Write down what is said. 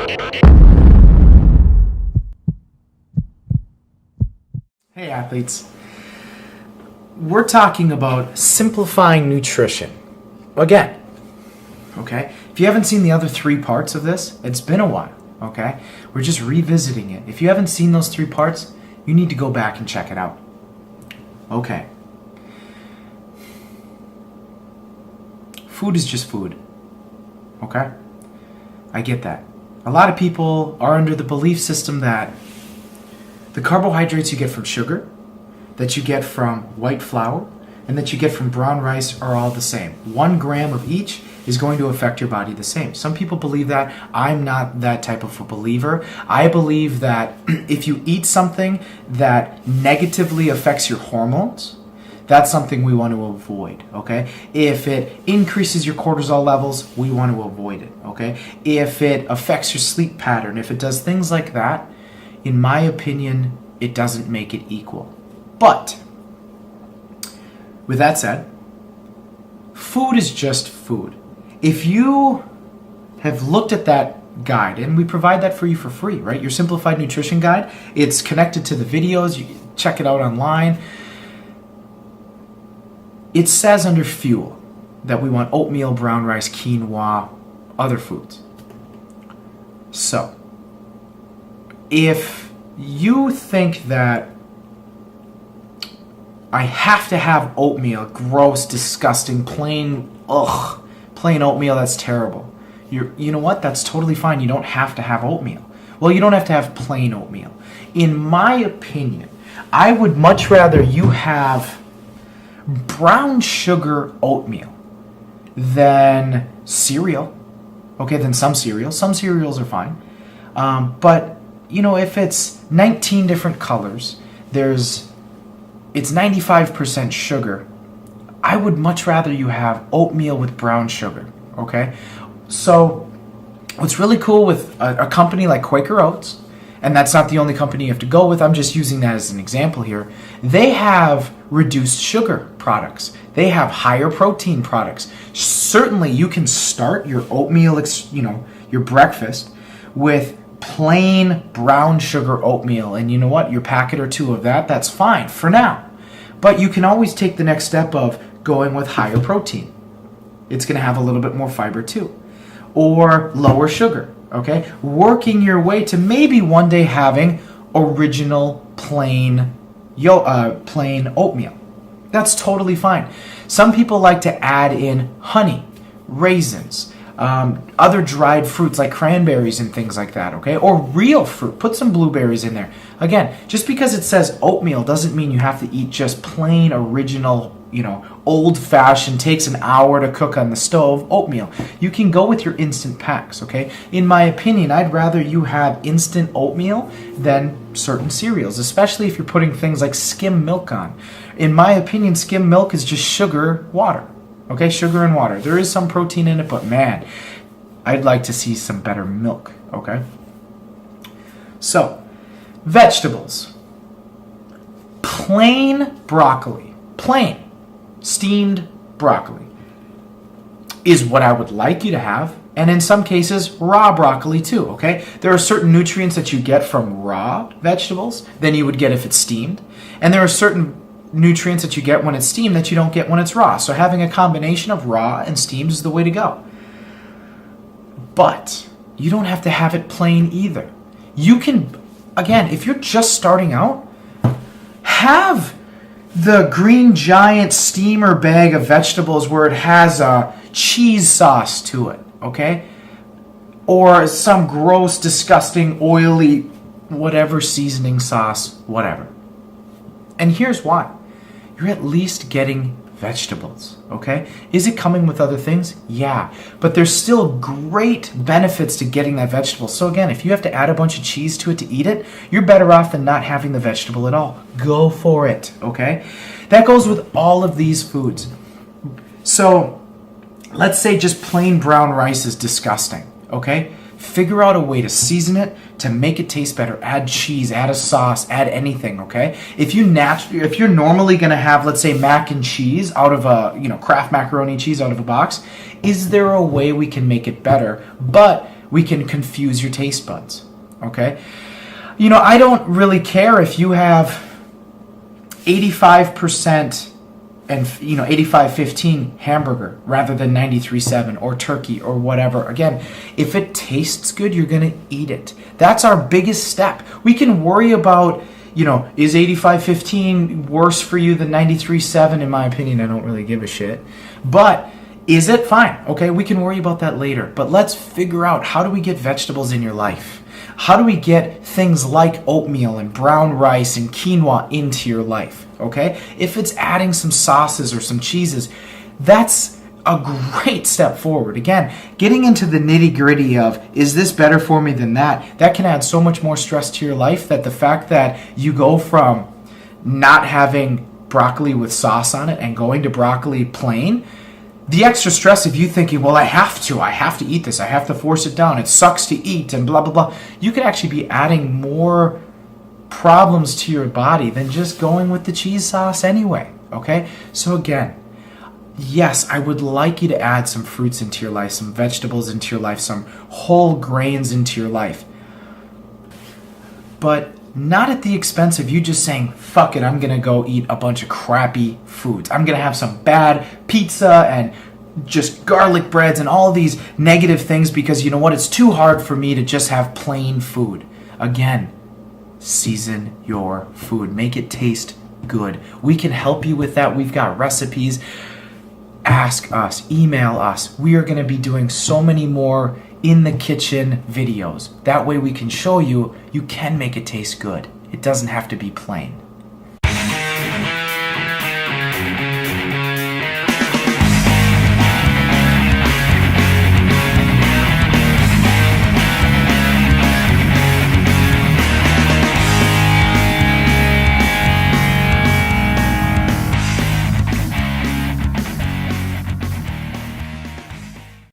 Hey athletes, we're talking about simplifying nutrition. Again, okay? If you haven't seen the other 3 parts of this, it's been a while, okay? We're just revisiting it. If you haven't seen those 3 parts, you need to go back and check it out. Okay. Food is just food, okay? I get that. A lot of people are under the belief system that the carbohydrates you get from sugar, that you get from white flour, and that you get from brown rice are all the same. 1 gram of each is going to affect your body the same. Some people believe that. I'm not that type of a believer. I believe that if you eat something that negatively affects your hormones, that's something we want to avoid, okay? If it increases your cortisol levels, we want to avoid it, okay? If it affects your sleep pattern, if it does things like that, in my opinion, it doesn't make it equal. But, with that said, food is just food. If you have looked at that guide, and we provide that for you for free, right? Your Simplified Nutrition Guide, it's connected to the videos, you can check it out online. It says under fuel that we want oatmeal, brown rice, quinoa, other foods. So, if you think that I have to have oatmeal, gross, disgusting, plain oatmeal, that's terrible. You know what? That's totally fine. You don't have to have oatmeal. Well, you don't have to have plain oatmeal. In my opinion, I would much rather you have brown sugar oatmeal than cereal. Okay, than some cereals. Some cereals are fine. But, you know, if it's 19 different colors, it's 95% sugar, I would much rather you have oatmeal with brown sugar, okay? So, what's really cool with a company like Quaker Oats, and that's not the only company you have to go with, I'm just using that as an example here, they have reduced sugar products. They have higher protein products. Certainly, you can start your oatmeal, your breakfast with plain brown sugar oatmeal, and you know what, your packet or 2 of that, that's fine for now. But you can always take the next step of going with higher protein. It's going to have a little bit more fiber too. Or lower sugar, okay? Working your way to maybe one day having original plain oatmeal. That's totally fine. Some people like to add in honey, raisins, other dried fruits like cranberries and things like that, okay? Or real fruit. Put some blueberries in there. Again, just because it says oatmeal doesn't mean you have to eat just plain, original, old-fashioned, takes an hour to cook on the stove oatmeal. You can go with your instant packs, okay? In my opinion, I'd rather you have instant oatmeal than certain cereals, especially if you're putting things like skim milk on. In my opinion, skim milk is just sugar, water. Okay, sugar and water. There is some protein in it, but man, I'd like to see some better milk, okay? So, vegetables. Plain broccoli. Plain steamed broccoli is what I would like you to have, and in some cases, raw broccoli too, okay? There are certain nutrients that you get from raw vegetables than you would get if it's steamed, and there are certain nutrients that you get when it's steamed that you don't get when it's raw. So having a combination of raw and steamed is the way to go. But you don't have to have it plain either. You can, again, if you're just starting out, have the Green Giant steamer bag of vegetables where it has a cheese sauce to it, okay? Or some gross, disgusting, oily, whatever seasoning sauce, whatever. And here's why. You're at least getting vegetables, okay? Is it coming with other things? Yeah, but there's still great benefits to getting that vegetable. So again, if you have to add a bunch of cheese to it to eat it, you're better off than not having the vegetable at all. Go for it, okay? That goes with all of these foods. So let's say just plain brown rice is disgusting, okay? Figure out a way to season it, to make it taste better. Add cheese, add a sauce, add anything, okay? If you're normally going to have, let's say, mac and cheese out of a, Kraft macaroni and cheese out of a box, is there a way we can make it better, but We can confuse your taste buds, okay? I don't really care if you have 85% and 85-15 hamburger rather than 93-7 or turkey or whatever. Again, if it tastes good, you're going to eat it. That's our biggest step. We can worry about, is 85-15 worse for you than 93-7? In my opinion, I don't really give a shit. But is it? Fine. Okay, we can worry about that later. But let's figure out, how do we get vegetables in your life? How do we get things like oatmeal and brown rice and quinoa into your life? Okay? If it's adding some sauces or some cheeses, that's a great step forward. Again, getting into the nitty-gritty of, is this better for me than that can add so much more stress to your life, that the fact that you go from not having broccoli with sauce on it and going to broccoli plain, the extra stress of you thinking, well, I have to eat this, I have to force it down, it sucks to eat, and blah, blah, blah. You could actually be adding more problems to your body than just going with the cheese sauce anyway, okay? So again, yes, I would like you to add some fruits into your life, some vegetables into your life, some whole grains into your life. But not at the expense of you just saying, fuck it, I'm going to go eat a bunch of crappy foods. I'm going to have some bad pizza and just garlic breads and all these negative things because you know what? It's too hard for me to just have plain food. Again, season your food. Make it taste good. We can help you with that. We've got recipes. Ask us. Email us. We are going to be doing so many more in the kitchen videos. That way we can show you can make it taste good. It doesn't have to be plain.